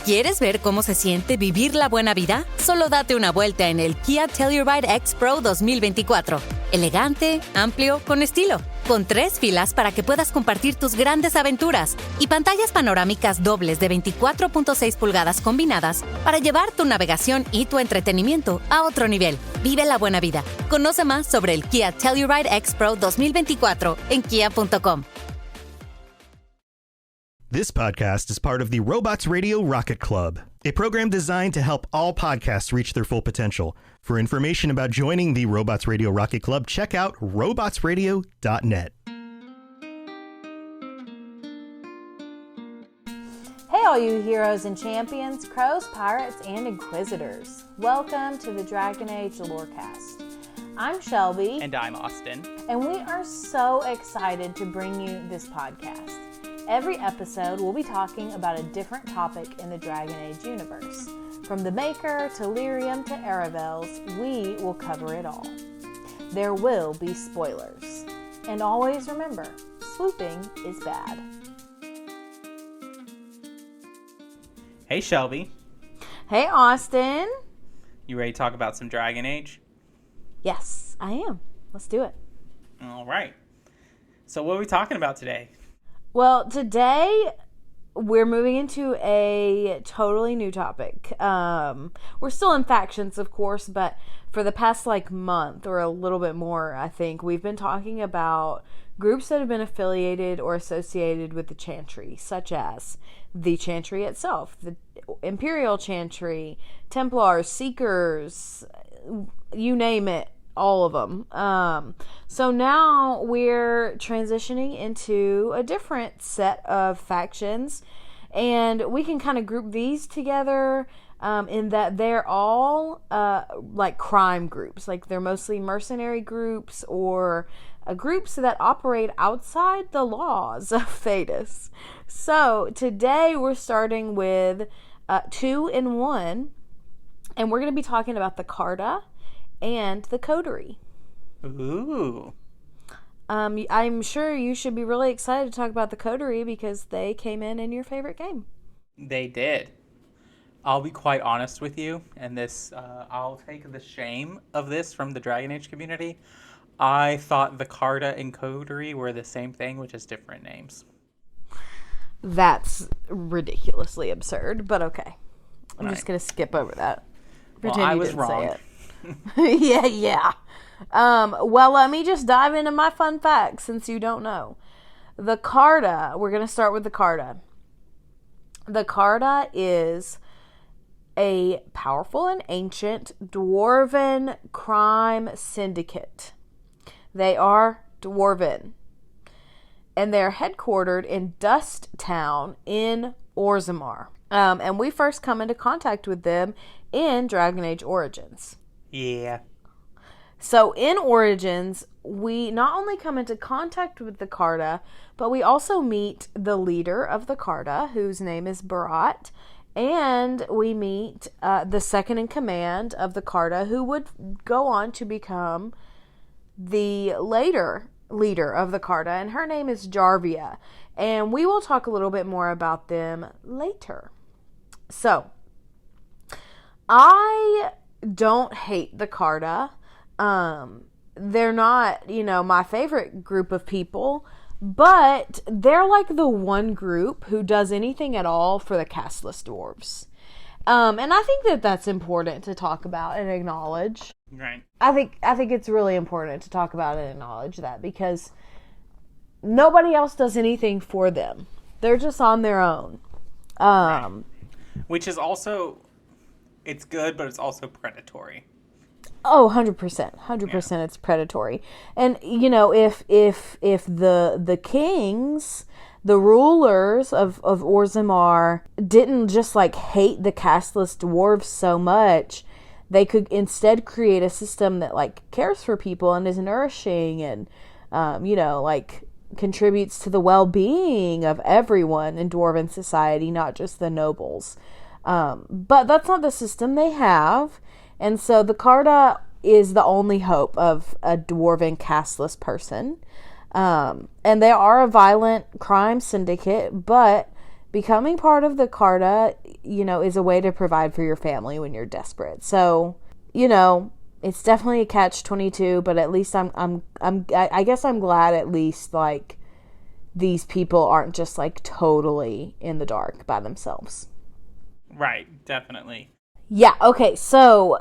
¿Quieres ver cómo se siente vivir la buena vida? Solo date una vuelta en el Kia Telluride X Pro 2024. Elegante, amplio, con estilo. Con 3 filas para que puedas compartir tus grandes aventuras. Y pantallas panorámicas dobles de 24.6 pulgadas combinadas para llevar tu navegación y tu entretenimiento a otro nivel. Vive la buena vida. Conoce más sobre el Kia Telluride X Pro 2024 en kia.com. This podcast is part of the Robots Radio Rocket Club, a program designed to help all podcasts reach their full potential. For information about joining the Robots Radio Rocket Club, check out robotsradio.net. Hey all you heroes and champions, crows, pirates, and inquisitors. Welcome to the Dragon Age Lorecast. I'm Shelby. And I'm Austin. And we are so excited to bring you this podcast. Every episode, we'll be talking about a different topic in the Dragon Age universe. From the Maker to Lyrium to Aravels, we will cover it all. There will be spoilers. And always remember, swooping is bad. Hey Shelby. Hey Austin. You ready to talk about some Dragon Age? Yes, I am. Let's do it. All right. So what are we talking about today? Well, today we're moving into a totally new topic. We're still in factions, of course, but for the past month or a little bit more, I think, we've been talking about groups that have been affiliated or associated with the Chantry, such as the Chantry itself, the Imperial Chantry, Templars, Seekers, you name it. All of them. So now we're transitioning into a different set of factions, and we can kind of group these together in that they're all like crime groups. Like they're mostly mercenary groups or groups that operate outside the laws of Thedas. So today we're starting with 2 in 1, and we're going to be talking about the Carta and the Coterie. Ooh. I'm sure you should be really excited to talk about the Coterie because they came in your favorite game. They did. I'll be quite honest with you, and this I'll take the shame of this from the Dragon Age community. I thought the Carta and Coterie were the same thing with just different names. That's ridiculously absurd, but okay. I'm just going to skip over that. Pretend well, I was wrong. Say it. yeah. Well, let me just dive into my fun facts since you don't know. The Carta, we're going to start with the Carta. The Carta is a powerful and ancient dwarven crime syndicate. They are dwarven. And they're headquartered in Dust Town in Orzammar. And we first come into contact with them in Dragon Age Origins. Yeah. So in Origins, we not only come into contact with the Carta, but we also meet the leader of the Carta, whose name is Barat, and we meet the second in command of the Carta, who would go on to become the later leader of the Carta, and her name is Jarvia. And we will talk a little bit more about them later. So, I don't hate the Carta. They're not, my favorite group of people, but they're like the one group who does anything at all for the castless dwarves. And I think that that's important to talk about and acknowledge. Right. I think it's really important to talk about and acknowledge that because nobody else does anything for them. They're just on their own. Right. Which is also, it's good, but it's also predatory. Oh, 100%. 100% yeah. It's predatory. And, if the kings, the rulers of Orzammar didn't just hate the castless dwarves so much, they could instead create a system that cares for people and is nourishing and, contributes to the well-being of everyone in dwarven society, not just the nobles. But that's not the system they have. And so the Carta is the only hope of a dwarven castless person. And they are a violent crime syndicate, but becoming part of the Carta, is a way to provide for your family when you're desperate. So, it's definitely a catch-22, but at least I guess I'm glad at least, like, these people aren't just, like, totally in the dark by themselves. Right, definitely. Yeah, okay, so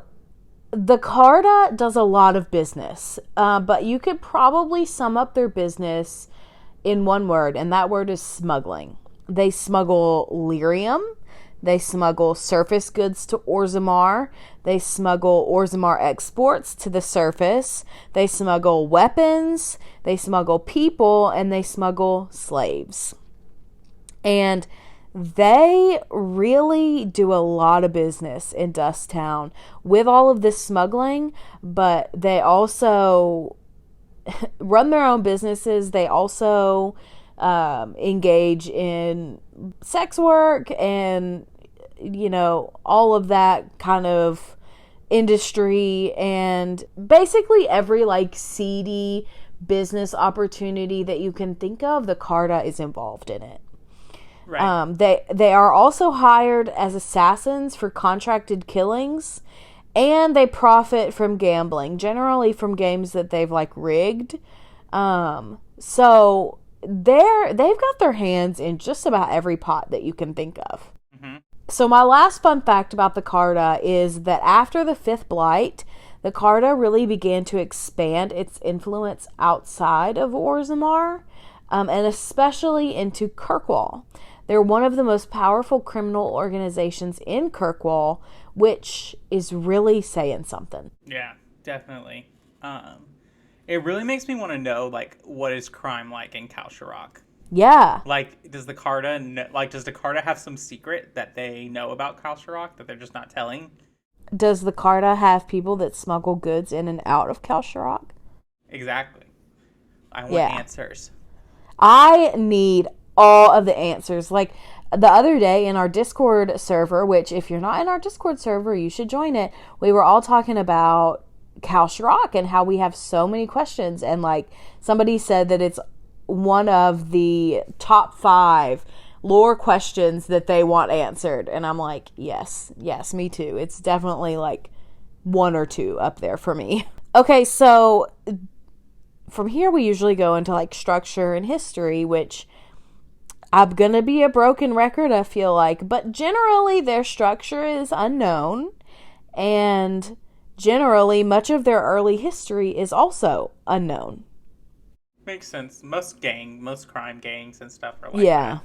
the Carta does a lot of business, but you could probably sum up their business in one word, and that word is smuggling. They smuggle lyrium. They smuggle surface goods to Orzammar. They smuggle Orzammar exports to the surface. They smuggle weapons. They smuggle people, and they smuggle slaves. And they really do a lot of business in Dusttown with all of this smuggling, but they also run their own businesses. They also engage in sex work and, all of that kind of industry, and basically every, like, seedy business opportunity that you can think of, the Carta is involved in it. Right. They are also hired as assassins for contracted killings, and they profit from gambling, generally from games that they've, like, rigged. So they've got their hands in just about every pot that you can think of. Mm-hmm. So my last fun fact about the Carta is that after the Fifth Blight, the Carta really began to expand its influence outside of Orzammar, and especially into Kirkwall. They're one of the most powerful criminal organizations in Kirkwall, which is really saying something. Yeah, definitely. It really makes me want to know, like, what is crime like in Kalsharok? Yeah. Like, does the Carta have some secret that they know about Kalsharok that they're just not telling? Does the Carta have people that smuggle goods in and out of Kalsharok? Exactly. I want answers. I need all of the answers. Like, the other day in our Discord server, which if you're not in our Discord server, you should join it, we were all talking about Kalsharok and how we have so many questions, and, like, somebody said that it's one of the top 5 lore questions that they want answered, and I'm like, yes, me too. It's definitely, like, 1 or 2 up there for me. Okay, so from here we usually go into, like, structure and history, which I'm gonna be a broken record, I feel like, but generally their structure is unknown, and generally much of their early history is also unknown. Makes sense. Most crime gangs and stuff are like that.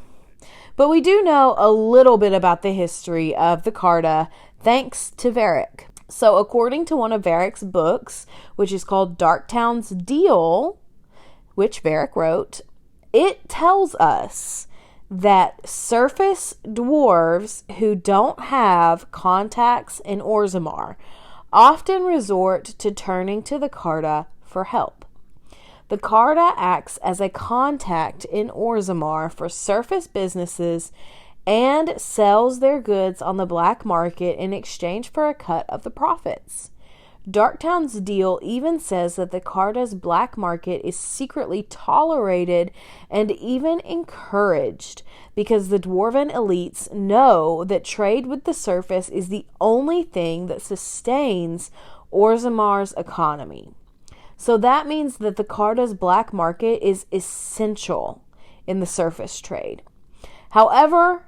But we do know a little bit about the history of the Carta thanks to Varric. So according to one of Varric's books, which is called Darktown's Deal, which Varric wrote, it tells us that surface dwarves who don't have contacts in Orzammar often resort to turning to the Carta for help. The Carta acts as a contact in Orzammar for surface businesses and sells their goods on the black market in exchange for a cut of the profits. Darktown's Deal even says that the Carta's black market is secretly tolerated and even encouraged because the dwarven elites know that trade with the surface is the only thing that sustains Orzammar's economy. So that means that the Carta's black market is essential in the surface trade. However,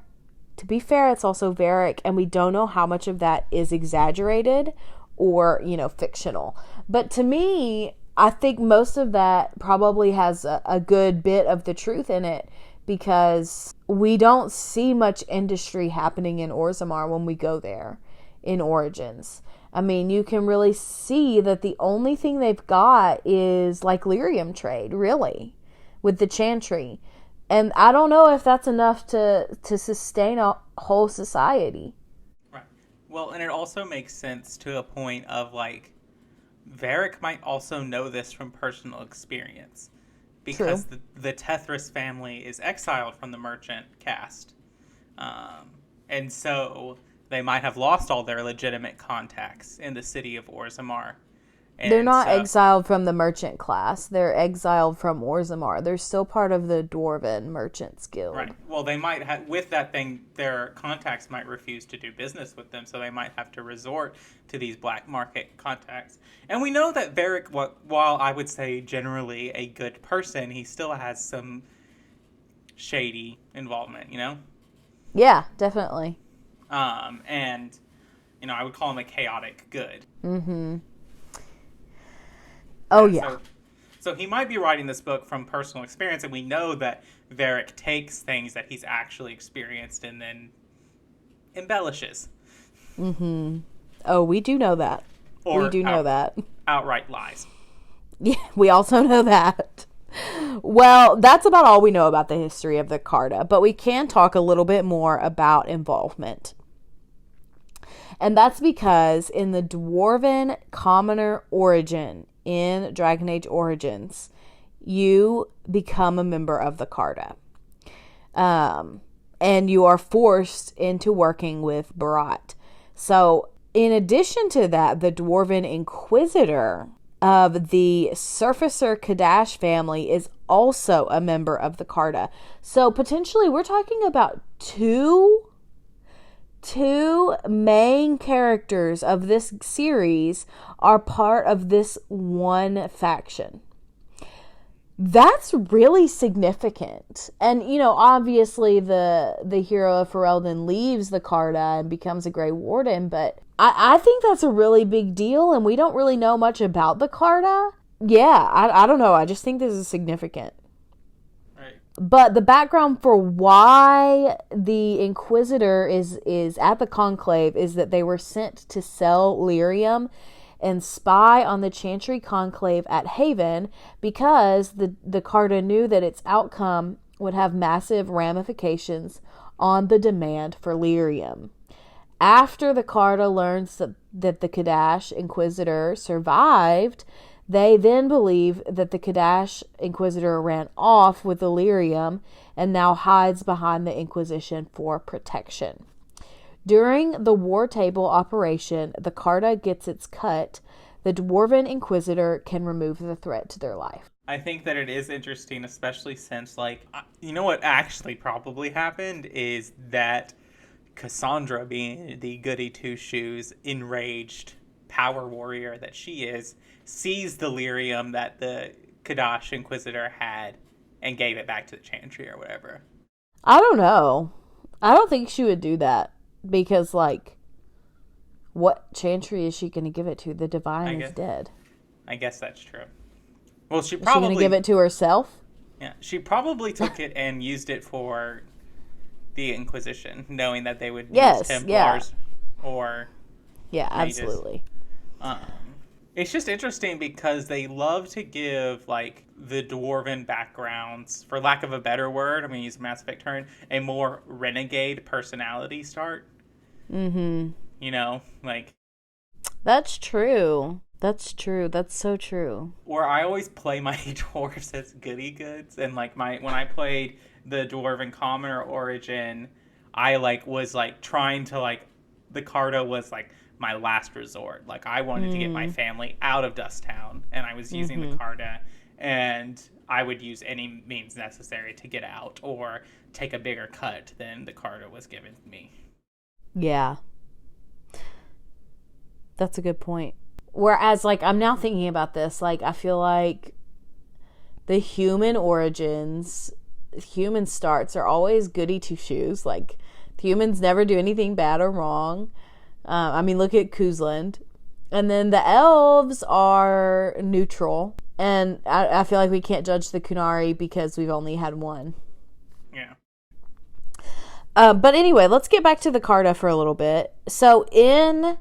to be fair, it's also Varric, and we don't know how much of that is exaggerated or, fictional. But to me, I think most of that probably has a good bit of the truth in it, because we don't see much industry happening in Orzammar when we go there in Origins. I mean, you can really see that the only thing they've got is, like, lyrium trade, really, with the chantry. And I don't know if that's enough to sustain a whole society. Right. Well, and it also makes sense to a point of, like, Varric might also know this from personal experience. Because the Tethras family is exiled from the merchant caste. And so they might have lost all their legitimate contacts in the city of Orzammar. And they're not so- exiled from the merchant class. They're exiled from Orzammar. They're still part of the Dwarven Merchants Guild. Right. Well, they might have, with that thing, their contacts might refuse to do business with them, so they might have to resort to these black market contacts. And we know that Varric, while I would say generally a good person, he still has some shady involvement, you know? Yeah, definitely. And, you know, I would call him a chaotic good. Mm-hmm. Oh, yeah. So he might be writing this book from personal experience, and we know that Varric takes things that he's actually experienced and then embellishes. Mm-hmm. Oh, we do know that. Or we do know that. Outright lies. Yeah, we also know that. Well, that's about all we know about the history of the Carta, but we can talk a little bit more about involvement. And that's because in the Dwarven Commoner origin, in Dragon Age Origins, you become a member of the Carta. And you are forced into working with Barat. So, in addition to that, the Dwarven Inquisitor of the Surfacer Kadash family is also a member of the Carta. So, potentially, we're talking about two main characters of this series are part of this one faction. That's really significant. And, you know, obviously the hero of Ferelden leaves the Carta and becomes a Grey Warden, but I think that's a really big deal, and we don't really know much about the Carta. Yeah, I don't know. I just think this is significant. But the background for why the Inquisitor is at the Conclave is that they were sent to sell lyrium and spy on the Chantry Conclave at Haven because the Carta knew that its outcome would have massive ramifications on the demand for lyrium. After the Carta learns that the Kadash Inquisitor survived, they then believe that the Kadash Inquisitor ran off with the lyrium and now hides behind the Inquisition for protection. During the War Table operation, the Carta gets its cut. The Dwarven Inquisitor can remove the threat to their life. I think that it is interesting, especially since, like, you know what actually probably happened is that Cassandra, being the goody two-shoes, enraged power warrior that she is, seized the lyrium that the Kadash Inquisitor had and gave it back to the Chantry or whatever. I don't know. I don't think she would do that because, like, what Chantry is she going to give it to? The Divine is dead. I guess that's true. Well, she Is probably... she going to give it to herself? Yeah, she probably took it and used it for the Inquisition, knowing that they would use Templars or... Yeah, mages. absolutely. It's just interesting because they love to give, like, the dwarven backgrounds, for lack of a better word, I'm going to use Mass Effect term, a more renegade personality start. Mm-hmm. You know, like... That's true. That's true. That's so true. Or I always play my dwarves as goody goods, and, like, when I played the Dwarven Commoner origin, I, like, was, like, trying to, like, the Carta was, like, my last resort. Like, I wanted to get my family out of Dusttown, and I was using the Carta, and I would use any means necessary to get out or take a bigger cut than the Carta was giving me. Yeah. That's a good point. Whereas, like, I'm now thinking about this, like, I feel like the human origins, human starts are always goody two-shoes. Like, humans never do anything bad or wrong. I mean, look at Kuzland. And then the elves are neutral. And I feel like we can't judge the Kunari because we've only had one. Yeah. But anyway, let's get back to the Carta for a little bit. So in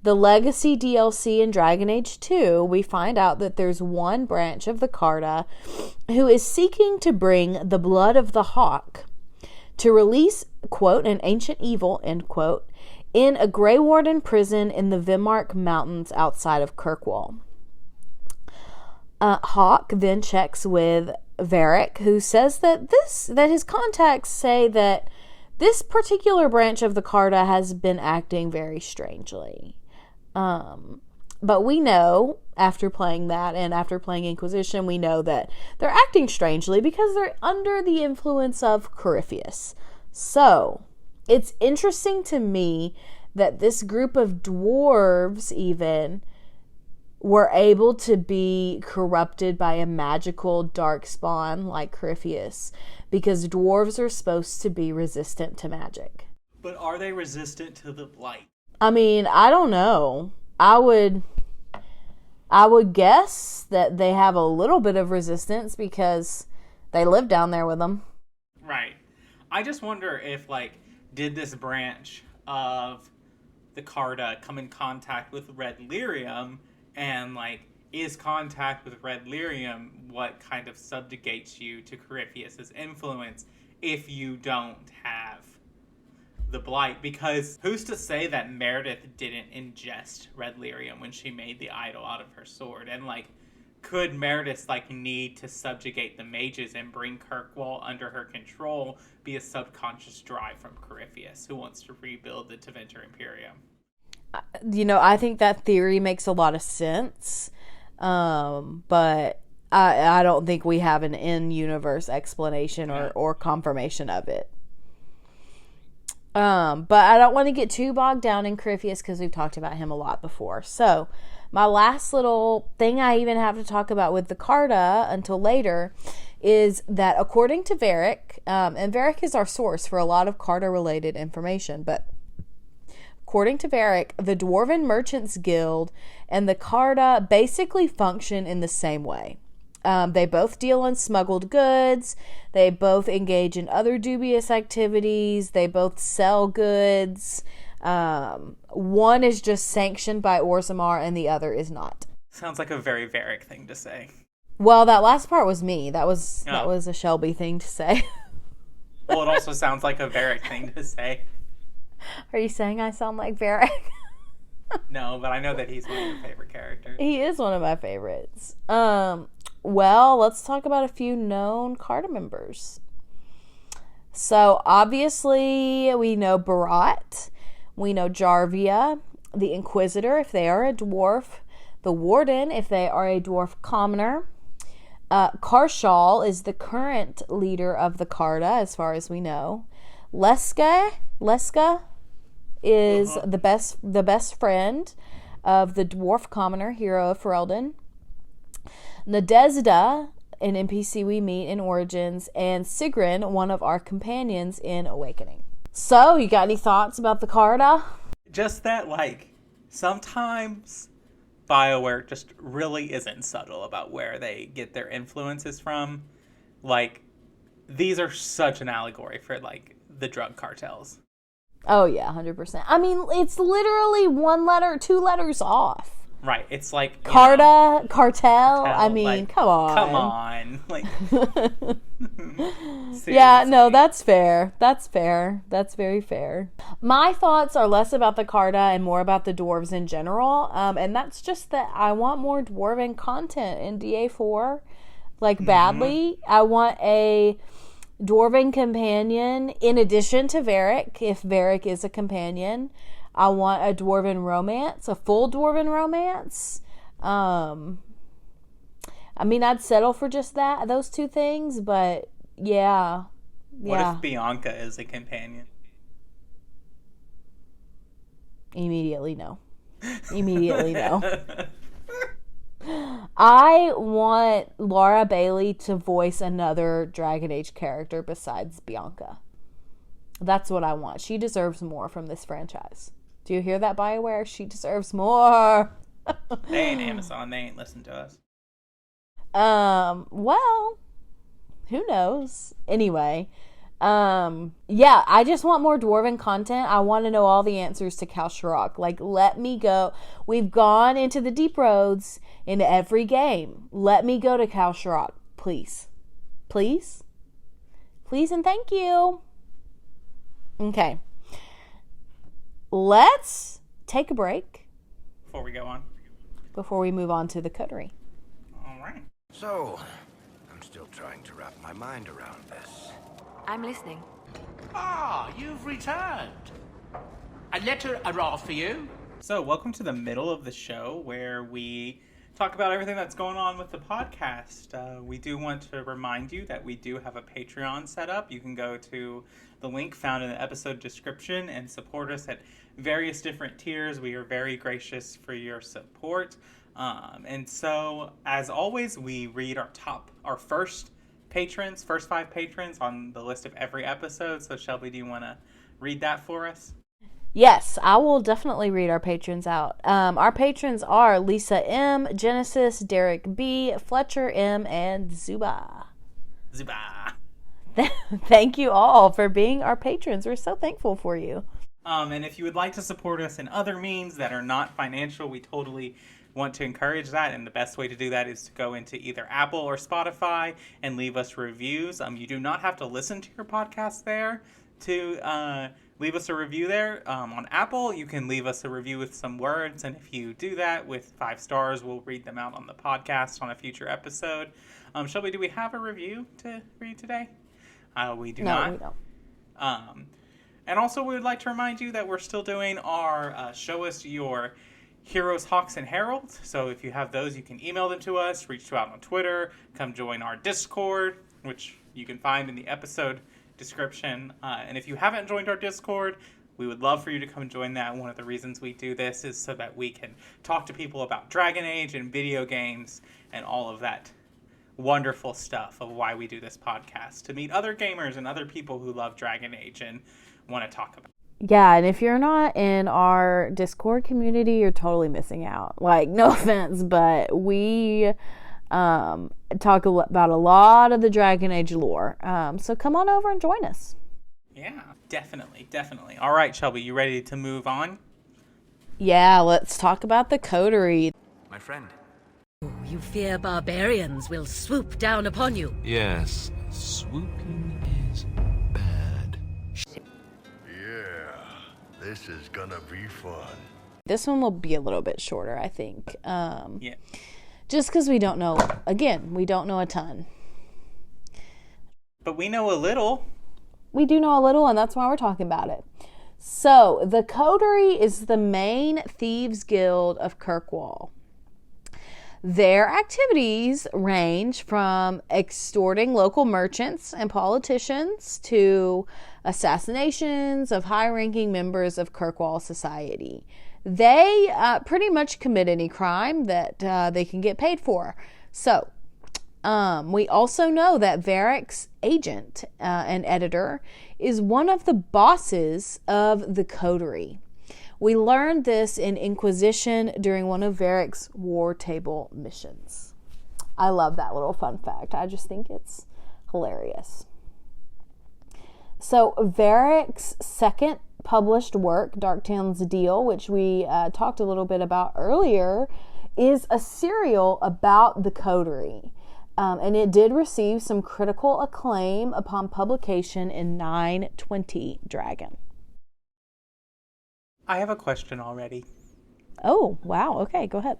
the Legacy DLC in Dragon Age 2, we find out that there's one branch of the Carta who is seeking to bring the blood of the Hawk to release, quote, an ancient evil, end quote, in a Grey Warden prison in the Vimark Mountains outside of Kirkwall. Hawk then checks with Varric, who says that his contacts say that this particular branch of the Carta has been acting very strangely. But we know after playing that, and after playing Inquisition, we know that they're acting strangely because they're under the influence of Corypheus. So, it's interesting to me that this group of dwarves even were able to be corrupted by a magical darkspawn like Corypheus, because dwarves are supposed to be resistant to magic. But are they resistant to the blight? I mean, I don't know. I would guess that they have a little bit of resistance because they live down there with them. Right. I just wonder if, like, did this branch of the Carta come in contact with red lyrium, and, like, is contact with red lyrium what kind of subjugates you to Corypheus's influence if you don't have the blight? Because who's to say that Meredith didn't ingest red lyrium when she made the idol out of her sword? And, like, could Meredith, like, need to subjugate the mages and bring Kirkwall under her control be a subconscious drive from Corypheus, who wants to rebuild the Tevinter Imperium? You know, I think that theory makes a lot of sense, but I don't think we have an in-universe explanation or confirmation of it. But I don't want to get too bogged down in Corypheus because we've talked about him a lot before. So, my last little thing I even have to talk about with the Carta until later is that according to Varric, and Varric is our source for a lot of Carta-related information, but according to Varric, the Dwarven Merchants Guild and the Carta basically function in the same way. They both deal in smuggled goods. They both engage in other dubious activities. They both sell goods. One is just sanctioned by Orzammar and the other is not. Sounds like a very Varric thing to say. Well, that last part was me. That was a Shelby thing to say. Well, it also sounds like a Varric thing to say. Are you saying I sound like Varric? No, but I know that he's one of your favorite characters. He is one of my favorites. Well, let's talk about a few known Carta members. So, obviously, we know Barat. We know Jarvia, the Inquisitor, if they are a dwarf. The Warden, if they are a dwarf commoner. Karshal is the current leader of the Carta, as far as we know. Leska is the best friend of the dwarf commoner, hero of Ferelden. Nadezda, an NPC we meet in Origins, and Sigrun, one of our companions in Awakening. So, you got any thoughts about the Carta? Just that, like, sometimes BioWare just really isn't subtle about where they get their influences from. Like, these are such an allegory for, like, the drug cartels. Oh, yeah, 100%. I mean, it's literally 2 letters off. Right, it's like... Carta, cartel, I mean, like, come on. Come on. Like, yeah, no, that's fair. That's very fair. My thoughts are less about the Carta and more about the dwarves in general. And that's just that I want more dwarven content in DA4. Like, badly. I want a dwarven companion in addition to Varric, if Varric is a companion. I want a dwarven romance, a full dwarven romance. I mean, I'd settle for just those 2 things, but yeah. What if Bianca is a companion? Immediately no. I want Laura Bailey to voice another Dragon Age character besides Bianca. That's what I want. She deserves more from this franchise. Do you hear that, BioWare? She deserves more. They ain't Amazon. They ain't listen to us. Well, who knows? Anyway, yeah, I just want more dwarven content. I want to know all the answers to Khal Sharok. Like, let me go. We've gone into the deep roads in every game. Let me go to Khal Sharok, please. Please? Please and thank you. Okay. Let's take a break. Before we move on to the coterie. All right. So, I'm still trying to wrap my mind around this. I'm listening. Ah, you've returned. A letter arrived for you. So, welcome to the middle of the show where we talk about everything that's going on with the podcast. We do want to remind you that we do have a Patreon set up. You can go to the link found in the episode description and support us at various different tiers. We are very gracious for your support. And so, as always, we read our first 5 patrons on the list of every episode. So, Shelby, do you want to read that for us? Yes, I will definitely read our patrons out. Our patrons are Lisa M, Genesis, Derek B, Fletcher M, and Zuba. Thank you all for being our patrons. We're so thankful for you. And if you would like to support us in other means that are not financial, we totally want to encourage that. And the best way to do that is to go into either Apple or Spotify and leave us reviews. You do not have to listen to your podcast there to leave us a review there. On Apple, you can leave us a review with some words, and if you do that with 5 stars, we'll read them out on the podcast on a future episode. Shelby, do we have a review to read today? We do not. No, we don't. And also, we would like to remind you that we're still doing our Show Us Your Heroes, Hawks, and Heralds. So if you have those, you can email them to us, reach out on Twitter, come join our Discord, which you can find in the episode description. And if you haven't joined our Discord, we would love for you to come join that. One of the reasons we do this is so that we can talk to people about Dragon Age and video games and all of that wonderful stuff of why we do this podcast, to meet other gamers and other people who love Dragon Age and want to talk about it. Yeah, and if you're not in our Discord community, you're totally missing out. Like, no offense, but we talk about a lot of the Dragon Age lore. So come on over and join us. Yeah, definitely. All right, Shelby, you ready to move on? Yeah, let's talk about the Coterie. My friend. You fear barbarians will swoop down upon you. Yes, swooping is bad. Yeah, this is gonna be fun. This one will be a little bit shorter, I think. Yeah. Just because we don't know, again, we don't know a ton. But we know a little. We do know a little, and that's why we're talking about it. So, the Coterie is the main thieves guild of Kirkwall. Their activities range from extorting local merchants and politicians to assassinations of high-ranking members of Kirkwall society. They pretty much commit any crime that they can get paid for. So, we also know that Varric's agent and editor is one of the bosses of the Coterie. We learned this in Inquisition during one of Varric's war table missions. I love that little fun fact. I just think it's hilarious. So Varric's second published work, Darktown's Deal, which we talked a little bit about earlier, is a serial about the Coterie. And it did receive some critical acclaim upon publication in 920 Dragon. I have a question already. Oh, wow. Okay, go ahead.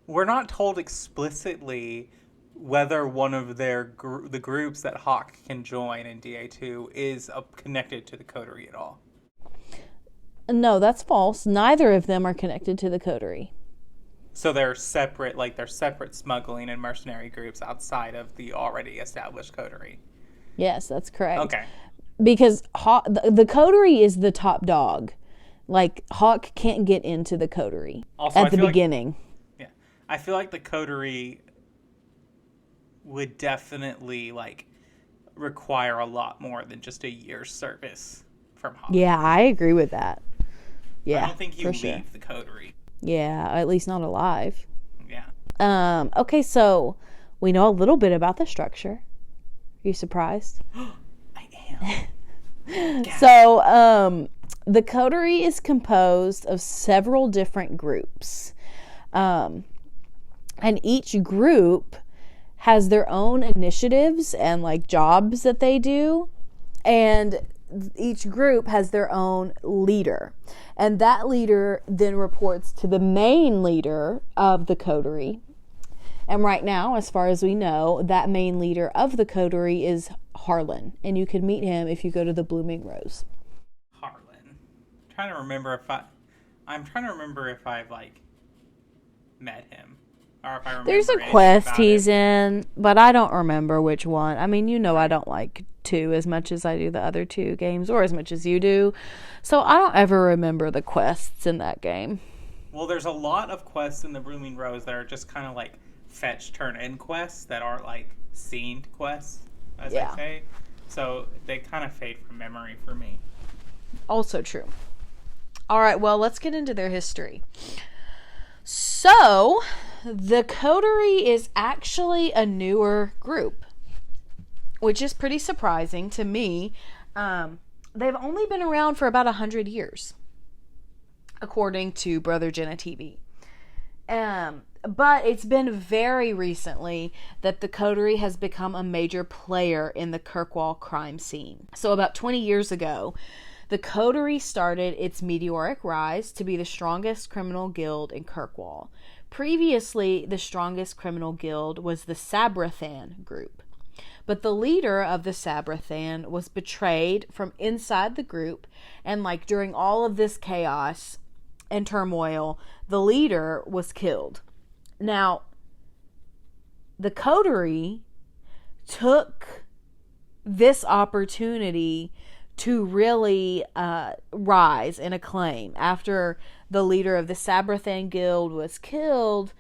We're not told explicitly whether one of the groups that Hawk can join in DA2 is connected to the Coterie at all. No, that's false. Neither of them are connected to the Coterie. So they're separate, separate smuggling and mercenary groups outside of the already established Coterie. Yes, that's correct. Okay. Because the Coterie is the top dog. Like, Hawk can't get into the Coterie at the beginning. Yeah. I feel like the Coterie would definitely, require a lot more than just a year's service from Hawk. Yeah, I agree with that. Yeah, I don't think you leave sure. the Coterie. Yeah, at least not alive. Yeah. Okay, so we know a little bit about the structure. Are you surprised? I am. So, the Coterie is composed of several different groups. And each group has their own initiatives and jobs that they do. And each group has their own leader. And that leader then reports to the main leader of the Coterie. And right now, as far as we know, that main leader of the Coterie is Harlan. And you can meet him if you go to the Blooming Rose. Harlan. I'm trying to remember if I've met him. Or if I remember There's a anything quest about he's it. in, but I don't remember which one. I mean, you know, I don't like 2 as much as I do the other 2 games, or as much as you do. So I don't ever remember the quests in that game. Well, there's a lot of quests in the Blooming Rose that are just kind of like fetch turn in quests that aren't like scened quests, as I say. So they kind of fade from memory for me. Also true. All right, well, let's get into their history. So, the Coterie is actually a newer group, which is pretty surprising to me. They've only been around for about 100 years, according to Brother Jenna TV. But it's been very recently that the Coterie has become a major player in the Kirkwall crime scene. So about 20 years ago, the Coterie started its meteoric rise to be the strongest criminal guild in Kirkwall. Previously, the strongest criminal guild was the Sabrathan group. But the leader of the Sabrathan was betrayed from inside the group, and like during all of this chaos and turmoil, the leader was killed. Now, the Coterie took this opportunity to really rise in acclaim. After the leader of the Sabrathan guild was killed,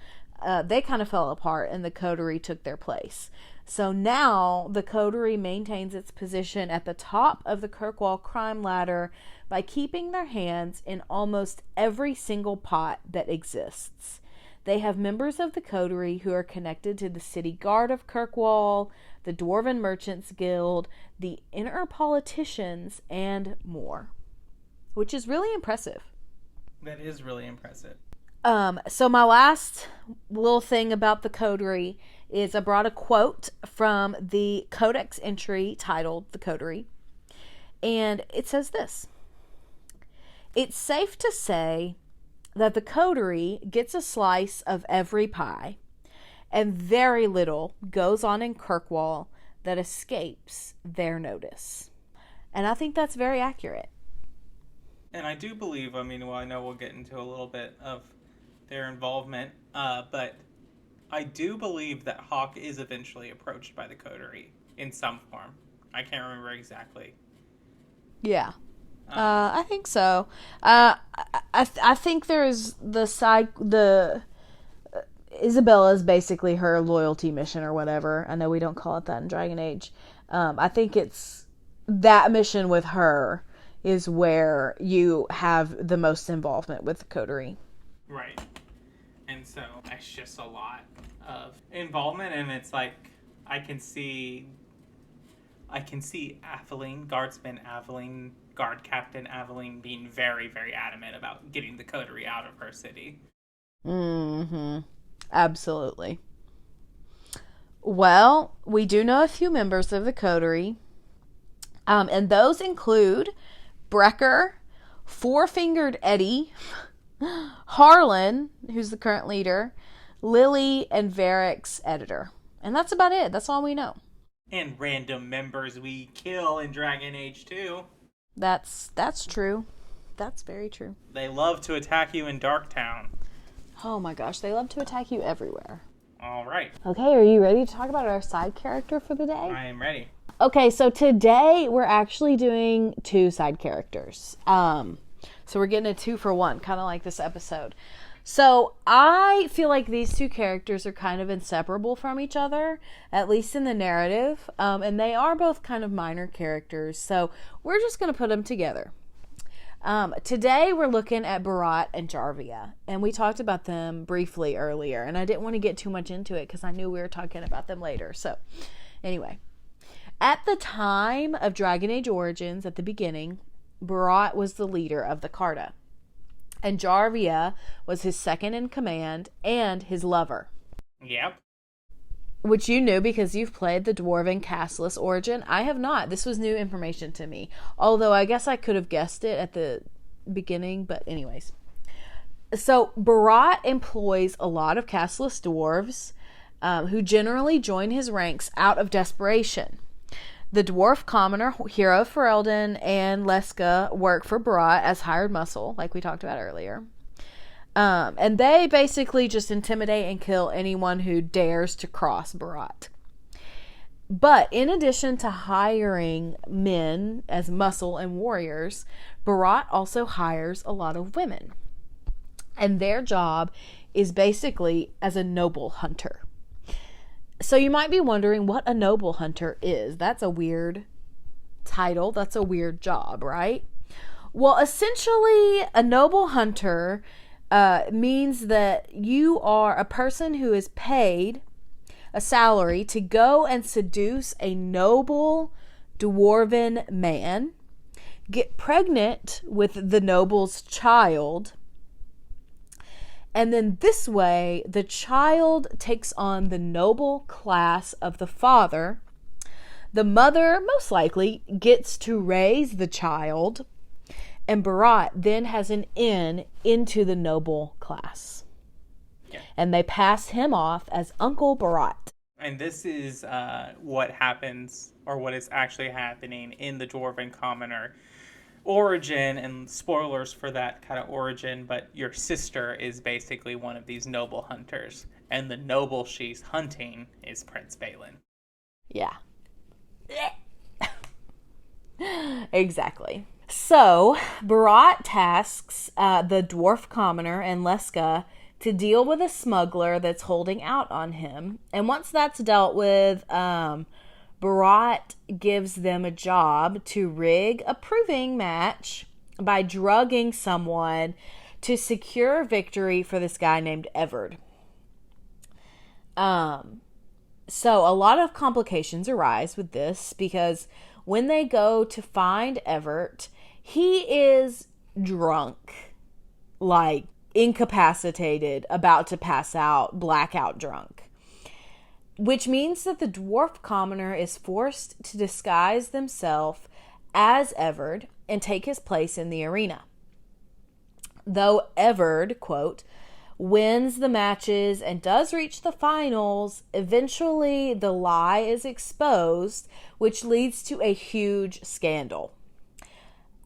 they kind of fell apart and the Coterie took their place. So now the Coterie maintains its position at the top of the Kirkwall crime ladder by keeping their hands in almost every single pot that exists. They have members of the Coterie who are connected to the City Guard of Kirkwall, the Dwarven Merchants Guild, the Inner Politicians, and more. Which is really impressive. That is really impressive. So my last little thing about the Coterie is I brought a quote from the Codex entry titled The Coterie. And it says this: "It's safe to say that the Coterie gets a slice of every pie, and very little goes on in Kirkwall that escapes their notice." And I think that's very accurate. And I do believe, I know we'll get into a little bit of their involvement, but I do believe that Hawk is eventually approached by the Coterie in some form. I can't remember exactly. Yeah. I think so. I think there's Isabella's basically her loyalty mission or whatever. I know we don't call it that in Dragon Age. I think it's that mission with her is where you have the most involvement with the Coterie. Right. And so it's just a lot of involvement, and it's like I can see Aveline, Guardsman Aveline, Guard Captain Aveline being very, very adamant about getting the Coterie out of her city. Mm-hmm. Absolutely. Well, we do know a few members of the Coterie, and those include Brecker, Four-Fingered Eddie, Harlan, who's the current leader, Lily, and Varric's editor. And that's about it. That's all we know. And random members we kill in Dragon Age 2. That's true. That's very true. They love to attack you in Darktown. Oh my gosh, they love to attack you everywhere. All right. Okay, are you ready to talk about our side character for the day? I am ready. Okay, so today we're actually doing 2 side characters. So we're getting a 2-for-1, kind of like this episode. So I feel like these 2 characters are kind of inseparable from each other, at least in the narrative. And they are both kind of minor characters, so we're just going to put them together. Today we're looking at Barat and Jarvia, and we talked about them briefly earlier, and I didn't want to get too much into it because I knew we were talking about them later. So anyway, at the time of Dragon Age Origins, at the beginning, Barat was the leader of the Carta, and Jarvia was his second in command and his lover. Yep. Which you knew because you've played the Dwarven Castless Origin. I have not. This was new information to me. Although I guess I could have guessed it at the beginning, but anyways. So Barat employs a lot of castless dwarves who generally join his ranks out of desperation. The dwarf commoner Hero Ferelden and Leska work for Barat as hired muscle, like we talked about earlier. And they basically just intimidate and kill anyone who dares to cross Barat. But in addition to hiring men as muscle and warriors, Barat also hires a lot of women. And their job is basically as a noble hunter. So you might be wondering what a noble hunter is. That's a weird title. That's a weird job, right? Well, essentially, a noble hunter means that you are a person who is paid a salary to go and seduce a noble dwarven man, get pregnant with the noble's child, and then this way the child takes on the noble class of the father. The mother most likely gets to raise the child, and Barat then has an in into the noble class. Yeah. And they pass him off as Uncle Barat. And this is what happens, or what is actually happening in the Dwarven Commoner origin, and spoilers for that kind of origin, but your sister is basically one of these noble hunters, and the noble she's hunting is Prince Balin. Yeah. Exactly. So, Barat tasks the dwarf commoner and Leska to deal with a smuggler that's holding out on him. And once that's dealt with, Barat gives them a job to rig a proving match by drugging someone to secure victory for this guy named Everd. So a lot of complications arise with this, because when they go to find Evert, he is drunk, like incapacitated, about to pass out, blackout drunk. Which means that the dwarf commoner is forced to disguise themselves as Everd and take his place in the arena. Though Everd, quote, wins the matches and does reach the finals, eventually the lie is exposed, which leads to a huge scandal.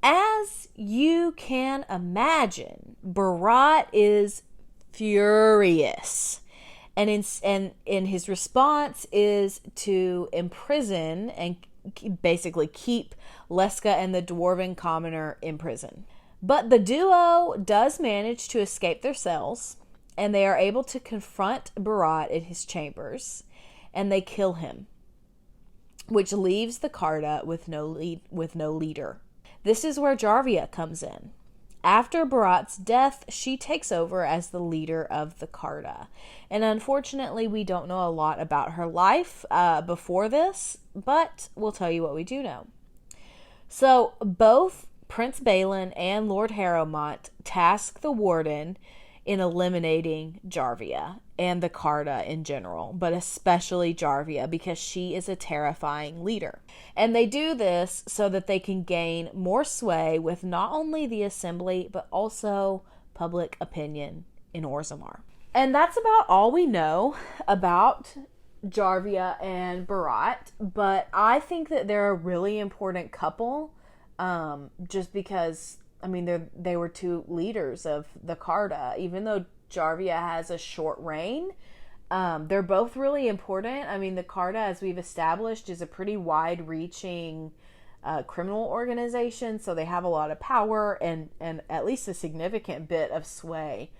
As you can imagine, Barat is furious. And in his response is to imprison and basically keep Leska and the Dwarven Commoner in prison. But the duo does manage to escape their cells, and they are able to confront Barat in his chambers, and they kill him, which leaves the Carta with no leader. This is where Jarvia comes in. After Barat's death, she takes over as the leader of the Carta. And unfortunately, we don't know a lot about her life before this, but we'll tell you what we do know. So, both Prince Balin and Lord Harrowmont task the Warden in eliminating Jarvia and the Carta in general, but especially Jarvia, because she is a terrifying leader. And they do this so that they can gain more sway with not only the assembly, but also public opinion in Orzammar. And that's about all we know about Jarvia and Barat, but I think that they're a really important couple, just because, I mean, they were two leaders of the Carta. Even though Jarvia has a short reign, they're both really important. I mean, the Carta, as we've established, is a pretty wide-reaching criminal organization, so they have a lot of power and at least a significant bit of sway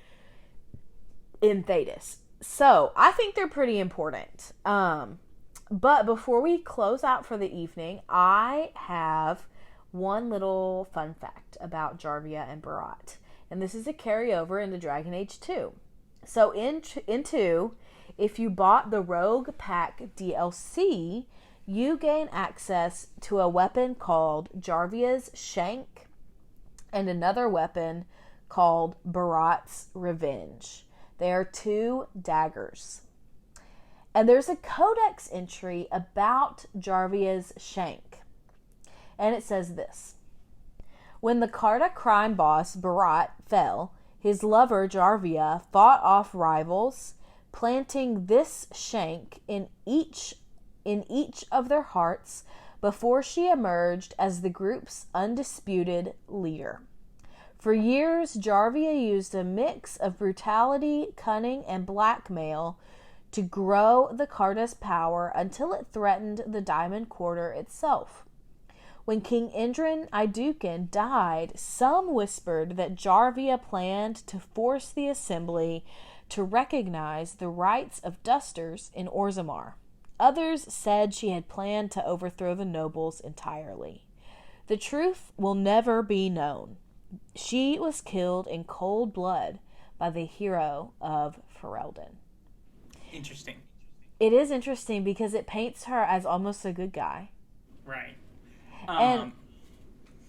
in Thedas. So, I think they're pretty important. But before we close out for the evening, I have one little fun fact about Jarvia and Barat. And this is a carryover into Dragon Age 2. So in 2, if you bought the Rogue Pack DLC, you gain access to a weapon called Jarvia's Shank and another weapon called Barat's Revenge. They are two daggers. And there's a codex entry about Jarvia's Shank. And it says this: when the Carta crime boss Barat fell, his lover Jarvia fought off rivals, planting this shank in each of their hearts before she emerged as the group's undisputed leader. For years, Jarvia used a mix of brutality, cunning, and blackmail to grow the Carta's power until it threatened the Diamond Quarter itself. When King Indrin Iduken died, some whispered that Jarvia planned to force the assembly to recognize the rights of dusters in Orzammar. Others said she had planned to overthrow the nobles entirely. The truth will never be known. She was killed in cold blood by the hero of Ferelden. Interesting. It is interesting because it paints her as almost a good guy. Right. And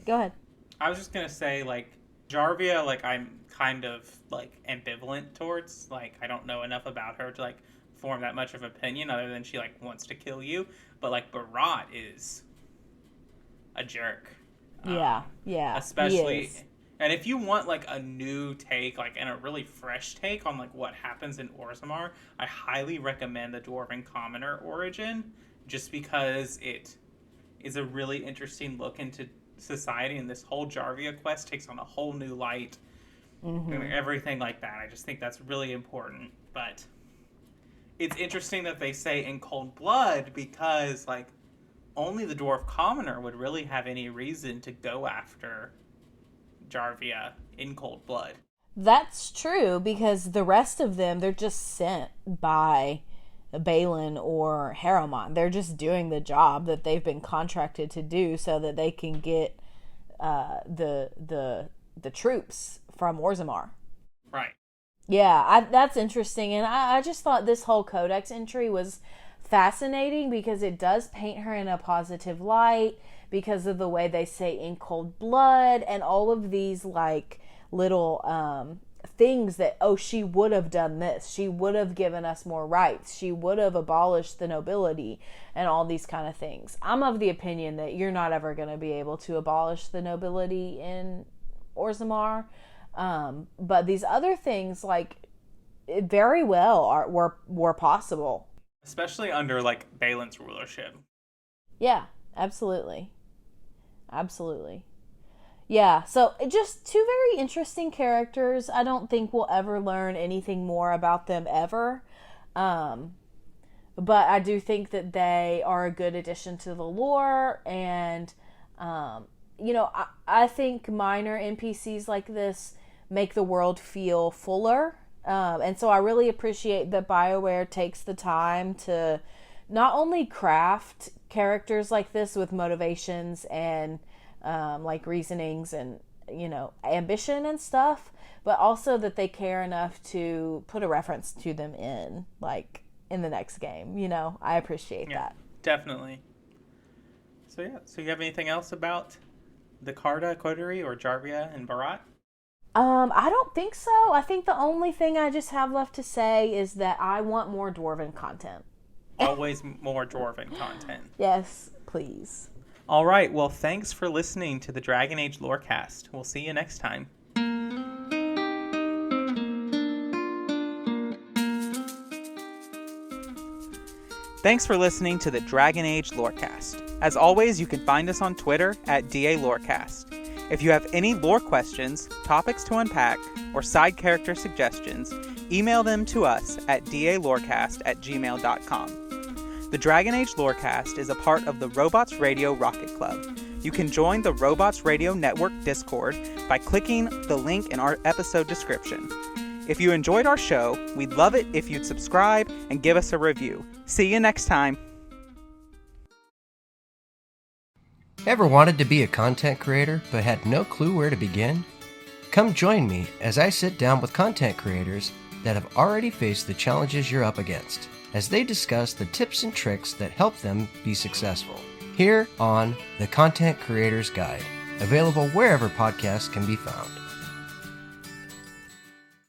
go ahead. I was just gonna say, like, Jarvia, like, I'm kind of, like, ambivalent towards. Like, I don't know enough about her to, like, form that much of an opinion other than she, like, wants to kill you. But, like, Barat is a jerk. Yeah. Especially, and if you want, like, a new take, like, and a really fresh take on, like, what happens in Orzammar, I highly recommend the Dwarven Commoner origin, just because it is a really interesting look into society, and this whole Jarvia quest takes on a whole new light, and everything like that. I just think that's really important. But it's interesting that they say in cold blood, because, like, only the Dwarf Commoner would really have any reason to go after Jarvia in cold blood. That's true, because the rest of them, they're just sent by Balin or Harrowmont. They're just doing the job that they've been contracted to do so that they can get the troops from Orzammar. Right. Yeah, that's interesting. And I just thought this whole codex entry was fascinating because it does paint her in a positive light because of the way they say in cold blood and all of these, like, little things that, oh, she would have done this. She would have given us more rights. She would have abolished the nobility and all these kind of things. I'm of the opinion that you're not ever going to be able to abolish the nobility in Orzammar. But these other things, like, very well were possible. Especially under, like, Balin's rulership. Yeah, absolutely. Absolutely. Yeah, so just two very interesting characters. I don't think we'll ever learn anything more about them ever. But I do think that they are a good addition to the lore. And, I think minor NPCs like this make the world feel fuller. And so I really appreciate that BioWare takes the time to not only craft characters like this with motivations and like reasonings and, ambition and stuff, but also that they care enough to put a reference to them in the next game. I appreciate that. Definitely. So you have anything else about the Carta, Coterie, or Jarvia and Barat? I don't think so. I think the only thing I just have left to say is that I want more Dwarven content. Always more Dwarven content. Yes, please. All right. Well, thanks for listening to the Dragon Age Lorecast. We'll see you next time. Thanks for listening to the Dragon Age Lorecast. As always, you can find us on Twitter at DA Lorecast. If you have any lore questions, topics to unpack, or side character suggestions, email them to us at dalorecast@gmail.com. The Dragon Age Lorecast is a part of the Robots Radio Rocket Club. You can join the Robots Radio Network Discord by clicking the link in our episode description. If you enjoyed our show, we'd love it if you'd subscribe and give us a review. See you next time. Ever wanted to be a content creator but had no clue where to begin? Come join me as I sit down with content creators that have already faced the challenges you're up against, as they discuss the tips and tricks that help them be successful. Here on The Content Creator's Guide, available wherever podcasts can be found.